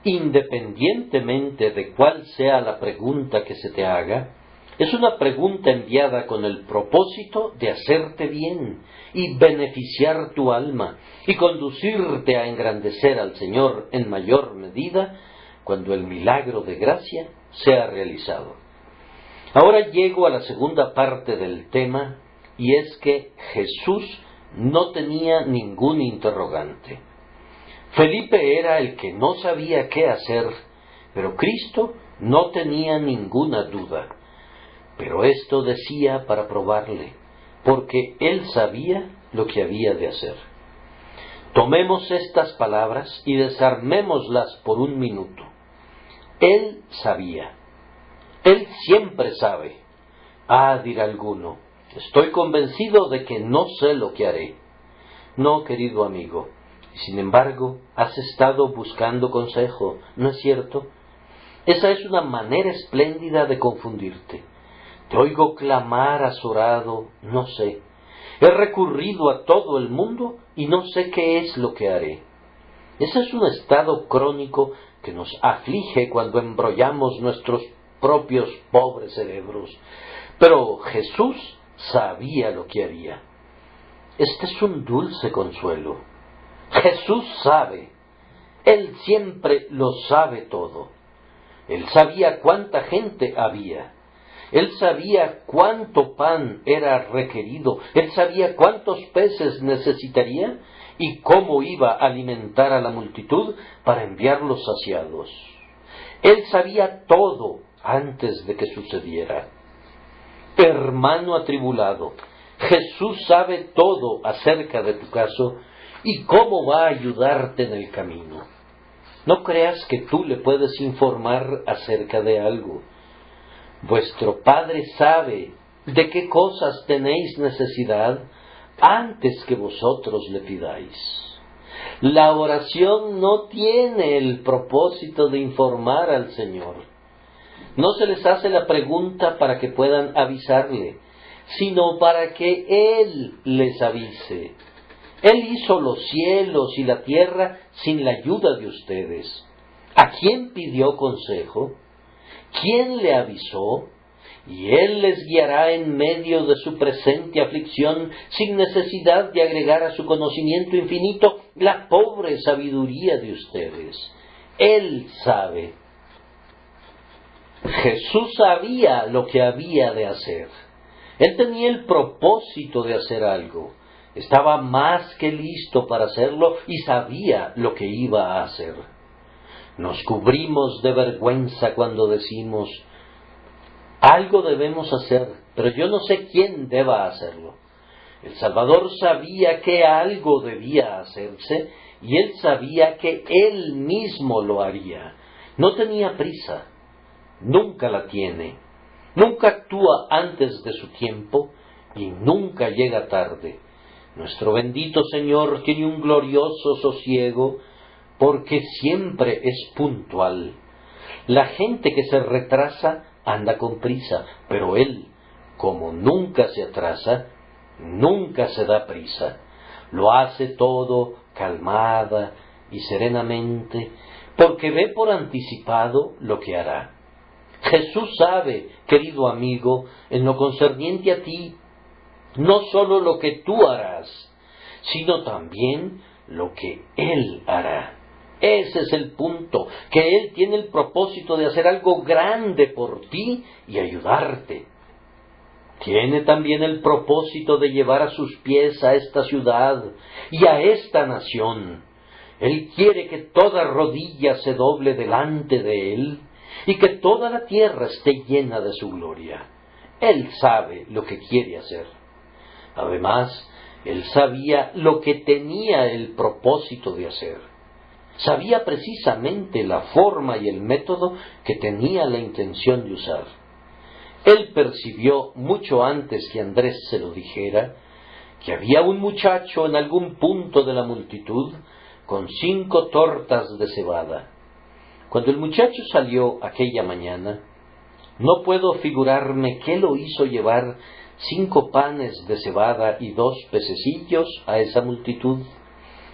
Independientemente de cuál sea la pregunta que se te haga, es una pregunta enviada con el propósito de hacerte bien y beneficiar tu alma y conducirte a engrandecer al Señor en mayor medida cuando el milagro de gracia sea realizado. Ahora llego a la segunda parte del tema, y es que Jesús no tenía ningún interrogante. Felipe era el que no sabía qué hacer, pero Cristo no tenía ninguna duda. Pero esto decía para probarle, porque él sabía lo que había de hacer. Tomemos estas palabras y desarmémoslas por un minuto. Él sabía. Él siempre sabe. Ah, dirá alguno, estoy convencido de que no sé lo que haré. No, querido amigo, sin embargo, has estado buscando consejo, ¿no es cierto? Esa es una manera espléndida de confundirte. Te oigo clamar azorado, no sé. He recurrido a todo el mundo y no sé qué es lo que haré. Ese es un estado crónico que nos aflige cuando embrollamos nuestros propios pobres cerebros. Pero Jesús sabía lo que haría. Este es un dulce consuelo. Jesús sabe. Él siempre lo sabe todo. Él sabía cuánta gente había. Él sabía cuánto pan era requerido. Él sabía cuántos peces necesitaría y cómo iba a alimentar a la multitud para enviarlos saciados. Él sabía todo antes de que sucediera. Hermano atribulado, Jesús sabe todo acerca de tu caso y cómo va a ayudarte en el camino. No creas que tú le puedes informar acerca de algo. Vuestro Padre sabe de qué cosas tenéis necesidad antes que vosotros le pidáis. La oración no tiene el propósito de informar al Señor. No se les hace la pregunta para que puedan avisarle, sino para que Él les avise. Él hizo los cielos y la tierra sin la ayuda de ustedes. ¿A quién pidió consejo? ¿Quién le avisó? Y Él les guiará en medio de su presente aflicción sin necesidad de agregar a su conocimiento infinito la pobre sabiduría de ustedes. Él sabe. Jesús sabía lo que había de hacer. Él tenía el propósito de hacer algo. Estaba más que listo para hacerlo y sabía lo que iba a hacer. Nos cubrimos de vergüenza cuando decimos, algo debemos hacer, pero yo no sé quién deba hacerlo. El Salvador sabía que algo debía hacerse y Él sabía que Él mismo lo haría. No tenía prisa. Nunca la tiene, nunca actúa antes de su tiempo y nunca llega tarde. Nuestro bendito Señor tiene un glorioso sosiego porque siempre es puntual. La gente que se retrasa anda con prisa, pero Él, como nunca se atrasa, nunca se da prisa. Lo hace todo calmada y serenamente, porque ve por anticipado lo que hará. Jesús sabe, querido amigo, en lo concerniente a ti, no sólo lo que tú harás, sino también lo que Él hará. Ese es el punto, que Él tiene el propósito de hacer algo grande por ti y ayudarte. Tiene también el propósito de llevar a sus pies a esta ciudad y a esta nación. Él quiere que toda rodilla se doble delante de Él y que toda la tierra esté llena de su gloria. Él sabe lo que quiere hacer. Además, Él sabía lo que tenía el propósito de hacer. Sabía precisamente la forma y el método que tenía la intención de usar. Él percibió mucho antes que Andrés se lo dijera, que había un muchacho en algún punto de la multitud con 5 tortas de cebada. Cuando el muchacho salió aquella mañana, no puedo figurarme qué lo hizo llevar 5 panes de cebada y 2 pececillos a esa multitud,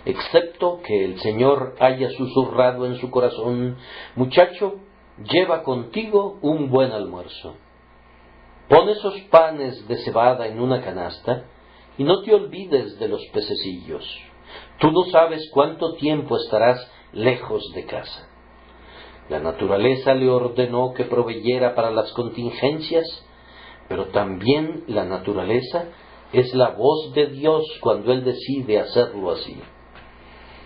excepto que el Señor haya susurrado en su corazón, muchacho, lleva contigo un buen almuerzo. Pon esos panes de cebada en una canasta y no te olvides de los pececillos. Tú no sabes cuánto tiempo estarás lejos de casa. La naturaleza le ordenó que proveyera para las contingencias, pero también la naturaleza es la voz de Dios cuando Él decide hacerlo así.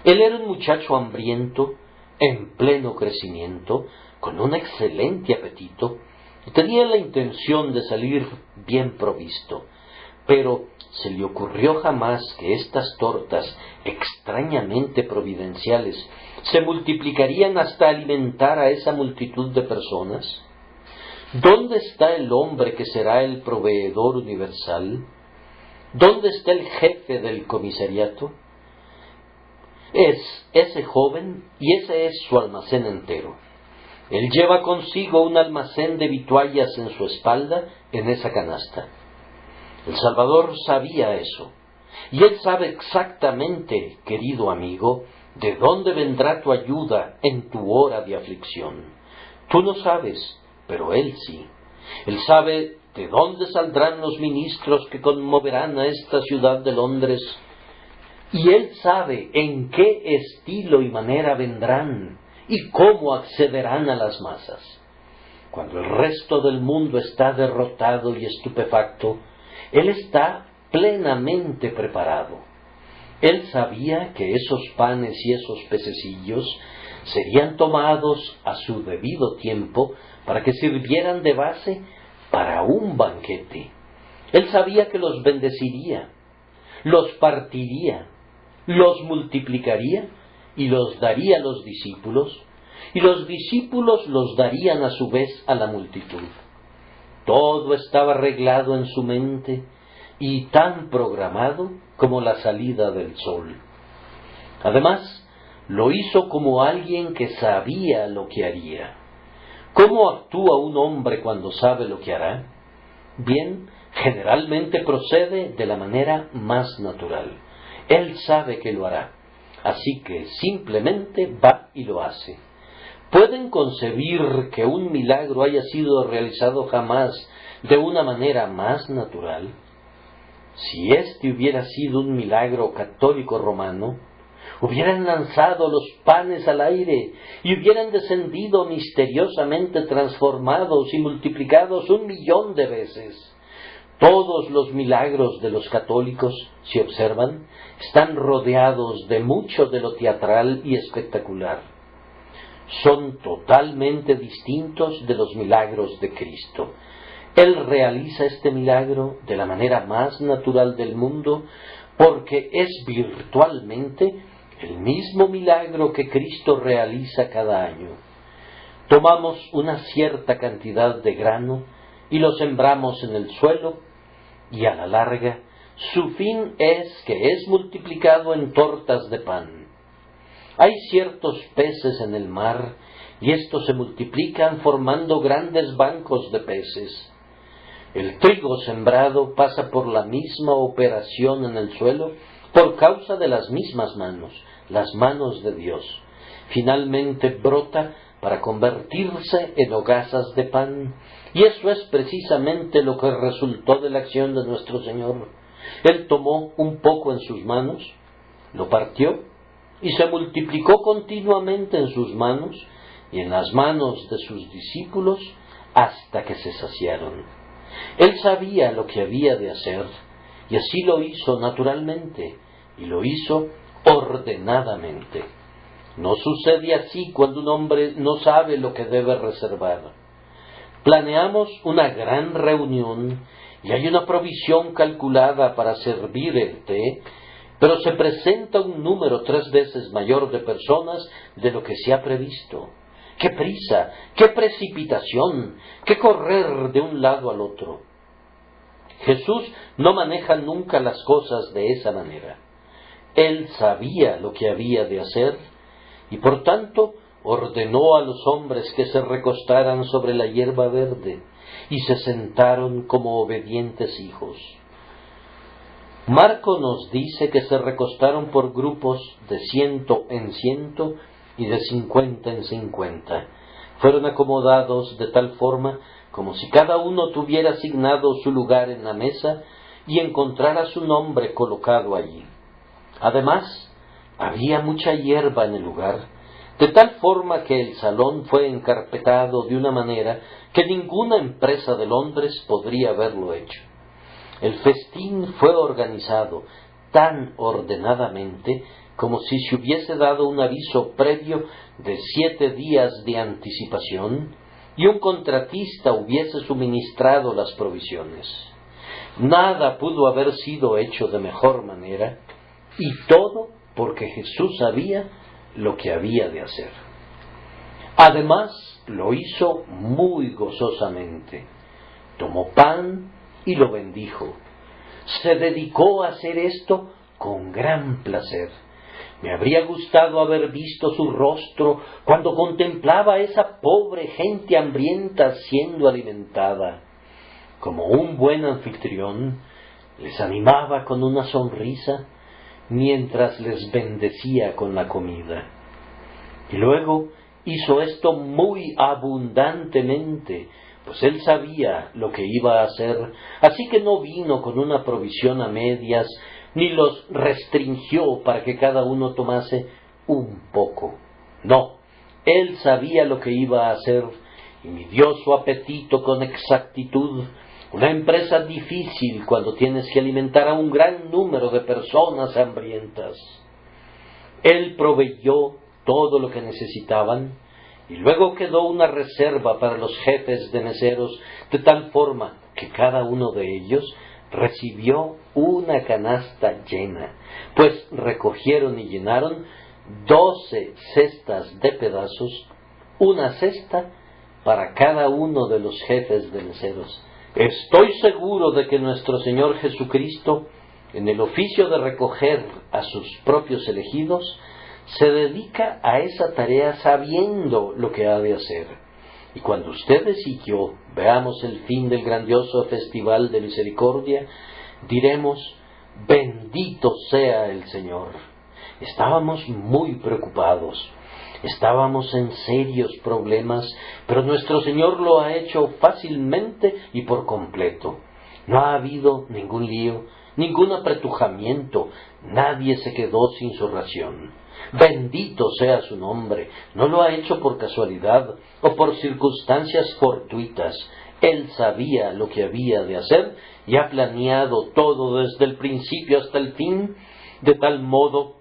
Él era un muchacho hambriento, en pleno crecimiento, con un excelente apetito, y tenía la intención de salir bien provisto, pero ¿se le ocurrió jamás que estas tortas extrañamente providenciales se multiplicarían hasta alimentar a esa multitud de personas? ¿Dónde está el hombre que será el proveedor universal? ¿Dónde está el jefe del comisariato? Es ese joven y ese es su almacén entero. Él lleva consigo un almacén de vituallas en su espalda, en esa canasta. El Salvador sabía eso, y Él sabe exactamente, querido amigo, de dónde vendrá tu ayuda en tu hora de aflicción. Tú no sabes, pero Él sí. Él sabe de dónde saldrán los ministros que conmoverán a esta ciudad de Londres, y Él sabe en qué estilo y manera vendrán y cómo accederán a las masas. Cuando el resto del mundo está derrotado y estupefacto, Él está plenamente preparado. Él sabía que esos panes y esos pececillos serían tomados a su debido tiempo para que sirvieran de base para un banquete. Él sabía que los bendeciría, los partiría, los multiplicaría y los daría a los discípulos, y los discípulos los darían a su vez a la multitud. Todo estaba arreglado en su mente y tan programado como la salida del sol. Además, lo hizo como alguien que sabía lo que haría. ¿Cómo actúa un hombre cuando sabe lo que hará? Bien, generalmente procede de la manera más natural. Él sabe que lo hará, así que simplemente va y lo hace. ¿Pueden concebir que un milagro haya sido realizado jamás de una manera más natural? Si este hubiera sido un milagro católico romano, hubieran lanzado los panes al aire y hubieran descendido misteriosamente transformados y multiplicados 1.000.000 de veces. Todos los milagros de los católicos, si observan, están rodeados de mucho de lo teatral y espectacular. Son totalmente distintos de los milagros de Cristo. Él realiza este milagro de la manera más natural del mundo porque es virtualmente el mismo milagro que Cristo realiza cada año. Tomamos una cierta cantidad de grano y lo sembramos en el suelo, y a la larga su fin es que es multiplicado en tortas de pan. Hay ciertos peces en el mar, y estos se multiplican formando grandes bancos de peces. El trigo sembrado pasa por la misma operación en el suelo por causa de las mismas manos, las manos de Dios. Finalmente brota para convertirse en hogazas de pan, y eso es precisamente lo que resultó de la acción de nuestro Señor. Él tomó un poco en sus manos, lo partió, y se multiplicó continuamente en sus manos y en las manos de sus discípulos hasta que se saciaron. Él sabía lo que había de hacer, y así lo hizo naturalmente, y lo hizo ordenadamente. No sucede así cuando un hombre no sabe lo que debe reservar. Planeamos una gran reunión y hay una provisión calculada para servir el té, pero se presenta un número 3 veces mayor de personas de lo que se ha previsto. ¡Qué prisa! ¡Qué precipitación! ¡Qué correr de un lado al otro! Jesús no maneja nunca las cosas de esa manera. Él sabía lo que había de hacer y por tanto ordenó a los hombres que se recostaran sobre la hierba verde y se sentaron como obedientes hijos. Marco nos dice que se recostaron por grupos de 100 en 100 y de 50 en 50. Fueron acomodados de tal forma como si cada uno tuviera asignado su lugar en la mesa y encontrara su nombre colocado allí. Además, había mucha hierba en el lugar, de tal forma que el salón fue encarpetado de una manera que ninguna empresa de Londres podría haberlo hecho. El festín fue organizado tan ordenadamente como si se hubiese dado un aviso previo de 7 días de anticipación y un contratista hubiese suministrado las provisiones. Nada pudo haber sido hecho de mejor manera, y todo porque Jesús sabía lo que había de hacer. Además, lo hizo muy gozosamente. Tomó pan y lo bendijo. Se dedicó a hacer esto con gran placer. Me habría gustado haber visto su rostro cuando contemplaba a esa pobre gente hambrienta siendo alimentada. Como un buen anfitrión, les animaba con una sonrisa mientras les bendecía con la comida. Y luego hizo esto muy abundantemente, pues él sabía lo que iba a hacer, así que no vino con una provisión a medias, ni los restringió para que cada uno tomase un poco. No, él sabía lo que iba a hacer y midió su apetito con exactitud, una empresa difícil cuando tienes que alimentar a un gran número de personas hambrientas. Él proveyó todo lo que necesitaban y luego quedó una reserva para los jefes de meseros, de tal forma que cada uno de ellos recibió una canasta llena, pues recogieron y llenaron 12 cestas de pedazos, una cesta para cada uno de los jefes de meseros. Estoy seguro de que nuestro Señor Jesucristo, en el oficio de recoger a sus propios elegidos, se dedica a esa tarea sabiendo lo que ha de hacer. Y cuando ustedes y yo veamos el fin del grandioso festival de misericordia, diremos: bendito sea el Señor. Estábamos muy preocupados, estábamos en serios problemas, pero nuestro Señor lo ha hecho fácilmente y por completo. No ha habido ningún lío, ningún apretujamiento, nadie se quedó sin su ración. Bendito sea su nombre. No lo ha hecho por casualidad o por circunstancias fortuitas. Él sabía lo que había de hacer y ha planeado todo desde el principio hasta el fin, de tal modo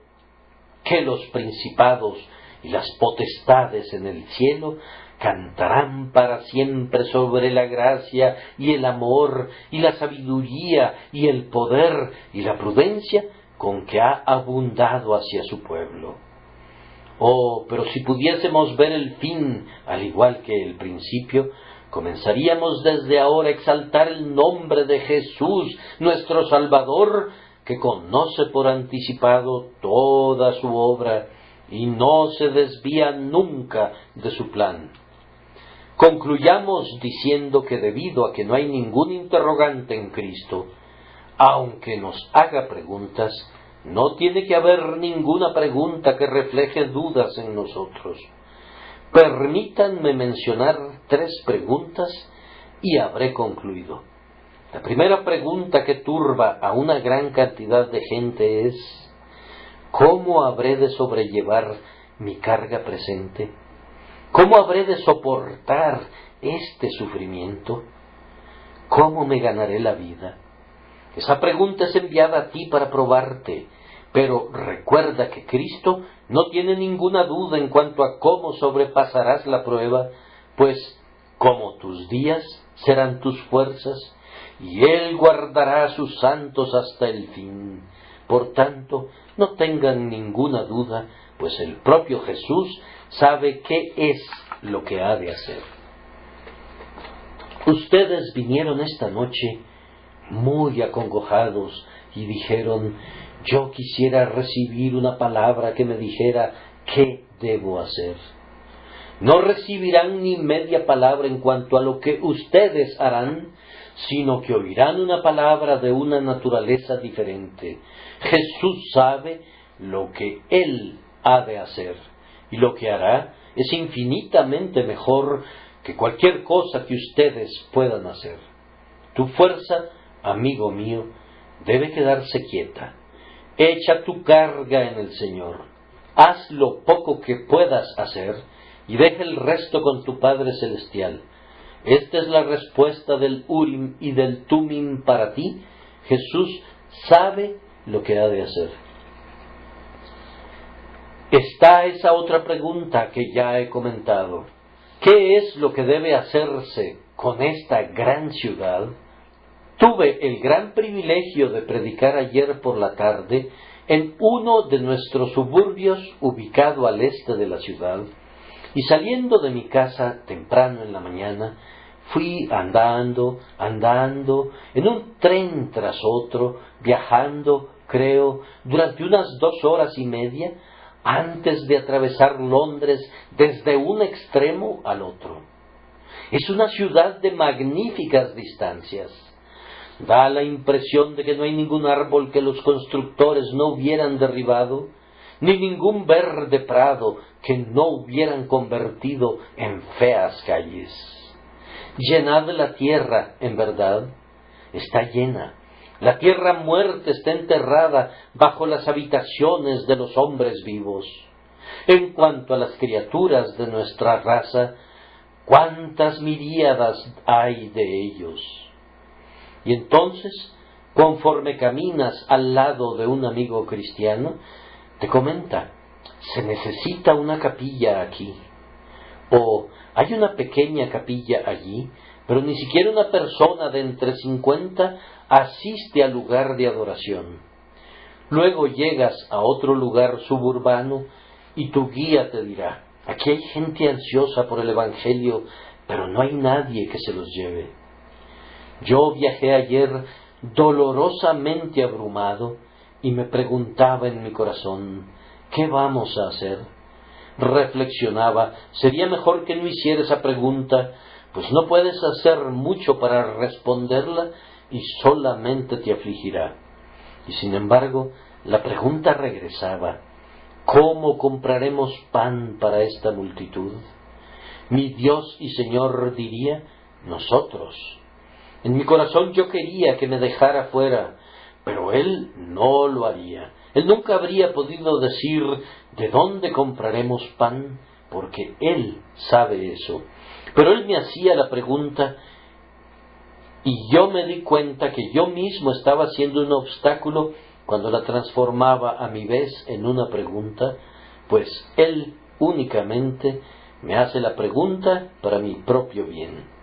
que los principados y las potestades en el cielo cantarán para siempre sobre la gracia y el amor y la sabiduría y el poder y la prudencia con que ha abundado hacia su pueblo. Oh, pero si pudiésemos ver el fin al igual que el principio, comenzaríamos desde ahora a exaltar el nombre de Jesús, nuestro Salvador, que conoce por anticipado toda su obra y no se desvía nunca de su plan. Concluyamos diciendo que debido a que no hay ningún interrogante en Cristo, aunque nos haga preguntas, no tiene que haber ninguna pregunta que refleje dudas en nosotros. Permítanme mencionar 3 preguntas y habré concluido. La primera pregunta que turba a una gran cantidad de gente es: ¿cómo habré de sobrellevar mi carga presente? ¿Cómo habré de soportar este sufrimiento? ¿Cómo me ganaré la vida? Esa pregunta es enviada a ti para probarte, pero recuerda que Cristo no tiene ninguna duda en cuanto a cómo sobrepasarás la prueba, pues como tus días serán tus fuerzas, y Él guardará a sus santos hasta el fin. Por tanto, no tengan ninguna duda, pues el propio Jesús sabe qué es lo que ha de hacer. Ustedes vinieron esta noche muy acongojados y dijeron: yo quisiera recibir una palabra que me dijera qué debo hacer. No recibirán ni media palabra en cuanto a lo que ustedes harán, sino que oirán una palabra de una naturaleza diferente. Jesús sabe lo que Él ha de hacer, y lo que hará es infinitamente mejor que cualquier cosa que ustedes puedan hacer. Tu fuerza, amigo mío, debe quedarse quieta. Echa tu carga en el Señor. Haz lo poco que puedas hacer y deja el resto con tu Padre Celestial. Esta es la respuesta del Urim y del Tumim para ti. Jesús sabe lo que ha de hacer. Está esa otra pregunta que ya he comentado. ¿Qué es lo que debe hacerse con esta gran ciudad? Tuve el gran privilegio de predicar ayer por la tarde en uno de nuestros suburbios ubicado al este de la ciudad, y saliendo de mi casa temprano en la mañana, fui andando, en un tren tras otro, viajando, creo, durante unas 2 horas y media, antes de atravesar Londres desde un extremo al otro. Es una ciudad de magníficas distancias. Da la impresión de que no hay ningún árbol que los constructores no hubieran derribado, ni ningún verde prado que no hubieran convertido en feas calles. Llenad la tierra, en verdad, está llena. La tierra muerta está enterrada bajo las habitaciones de los hombres vivos. En cuanto a las criaturas de nuestra raza, ¿cuántas miríadas hay de ellos? Y entonces, conforme caminas al lado de un amigo cristiano, te comenta, se necesita una capilla aquí, o hay una pequeña capilla allí, pero ni siquiera una persona de entre 50 asiste al lugar de adoración. Luego llegas a otro lugar suburbano y tu guía te dirá, aquí hay gente ansiosa por el Evangelio, pero no hay nadie que se los lleve. Yo viajé ayer dolorosamente abrumado y me preguntaba en mi corazón, ¿qué vamos a hacer? Reflexionaba, sería mejor que no hiciera esa pregunta, pues no puedes hacer mucho para responderla y solamente te afligirá. Y sin embargo, la pregunta regresaba, ¿cómo compraremos pan para esta multitud? Mi Dios y Señor diría, nosotros. En mi corazón yo quería que me dejara fuera, pero Él no lo haría. Él nunca habría podido decir de dónde compraremos pan, porque Él sabe eso. Pero Él me hacía la pregunta y yo me di cuenta que yo mismo estaba haciendo un obstáculo cuando la transformaba a mi vez en una pregunta, pues Él únicamente me hace la pregunta para mi propio bien.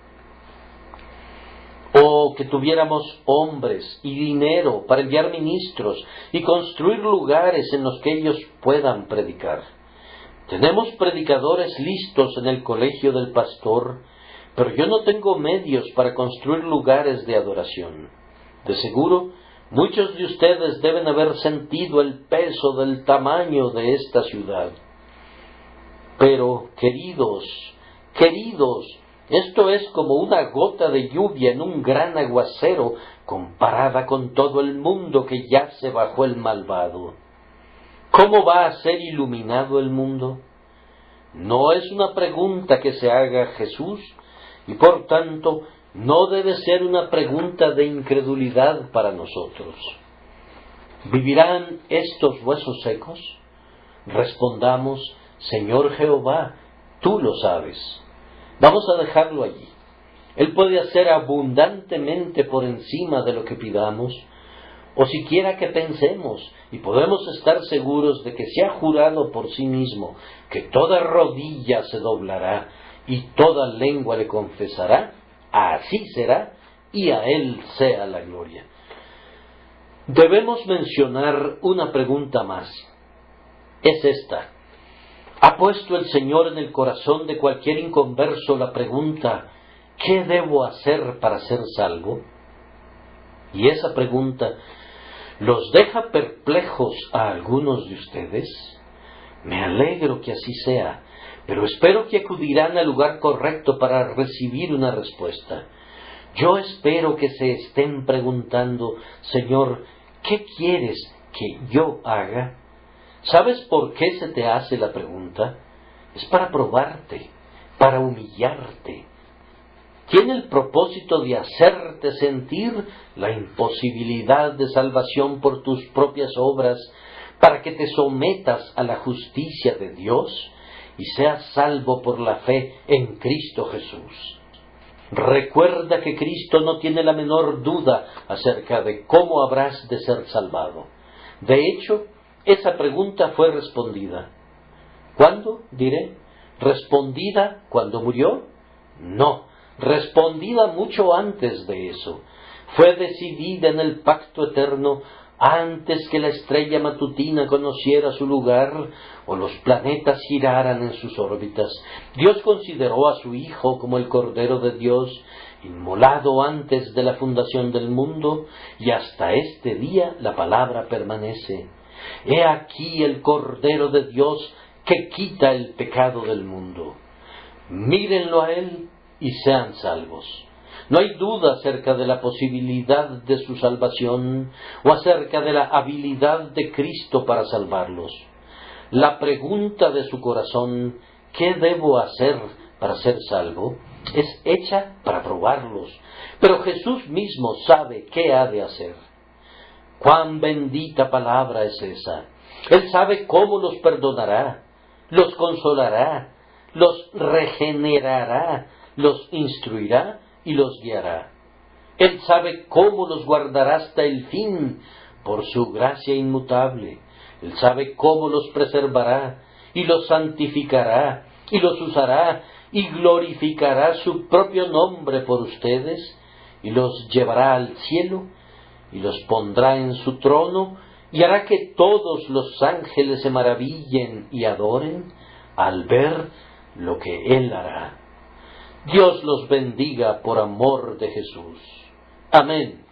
O que tuviéramos hombres y dinero para enviar ministros y construir lugares en los que ellos puedan predicar. Tenemos predicadores listos en el colegio del pastor, pero yo no tengo medios para construir lugares de adoración. De seguro, muchos de ustedes deben haber sentido el peso del tamaño de esta ciudad. Pero, queridos, esto es como una gota de lluvia en un gran aguacero comparada con todo el mundo que yace bajo el malvado. ¿Cómo va a ser iluminado el mundo? No es una pregunta que se haga Jesús y por tanto no debe ser una pregunta de incredulidad para nosotros. ¿Vivirán estos huesos secos? Respondamos, Señor Jehová, tú lo sabes. Vamos a dejarlo allí. Él puede hacer abundantemente por encima de lo que pidamos, o siquiera que pensemos, y podemos estar seguros de que se ha jurado por sí mismo que toda rodilla se doblará y toda lengua le confesará, así será, y a Él sea la gloria. Debemos mencionar una pregunta más. Es esta. ¿Ha puesto el Señor en el corazón de cualquier inconverso la pregunta, ¿qué debo hacer para ser salvo? Y esa pregunta los deja perplejos a algunos de ustedes. Me alegro que así sea, pero espero que acudirán al lugar correcto para recibir una respuesta. Yo espero que se estén preguntando, Señor, ¿qué quieres que yo haga? ¿Sabes por qué se te hace la pregunta? Es para probarte, para humillarte. Tiene el propósito de hacerte sentir la imposibilidad de salvación por tus propias obras, para que te sometas a la justicia de Dios y seas salvo por la fe en Cristo Jesús. Recuerda que Cristo no tiene la menor duda acerca de cómo habrás de ser salvado. De hecho, esa pregunta fue respondida. ¿Cuándo? Diré. ¿Respondida cuando murió? No, respondida mucho antes de eso. fue decidida en el pacto eterno antes que la estrella matutina conociera su lugar o los planetas giraran en sus órbitas. Dios consideró a su Hijo como el Cordero de Dios, inmolado antes de la fundación del mundo, y hasta este día la palabra permanece: He aquí el Cordero de Dios que quita el pecado del mundo. Mírenlo a Él y sean salvos. No hay duda acerca de la posibilidad de su salvación o acerca de la habilidad de Cristo para salvarlos. La pregunta de su corazón, ¿qué debo hacer para ser salvo?, es hecha para probarlos, pero Jesús mismo sabe qué ha de hacer. ¡Cuán bendita palabra es esa! Él sabe cómo los perdonará, los consolará, los regenerará, los instruirá y los guiará. Él sabe cómo los guardará hasta el fin por su gracia inmutable. Él sabe cómo los preservará y los santificará y los usará y glorificará su propio nombre por ustedes y los llevará al cielo y los pondrá en su trono y hará que todos los ángeles se maravillen y adoren al ver lo que Él hará. Dios los bendiga por amor de Jesús. Amén.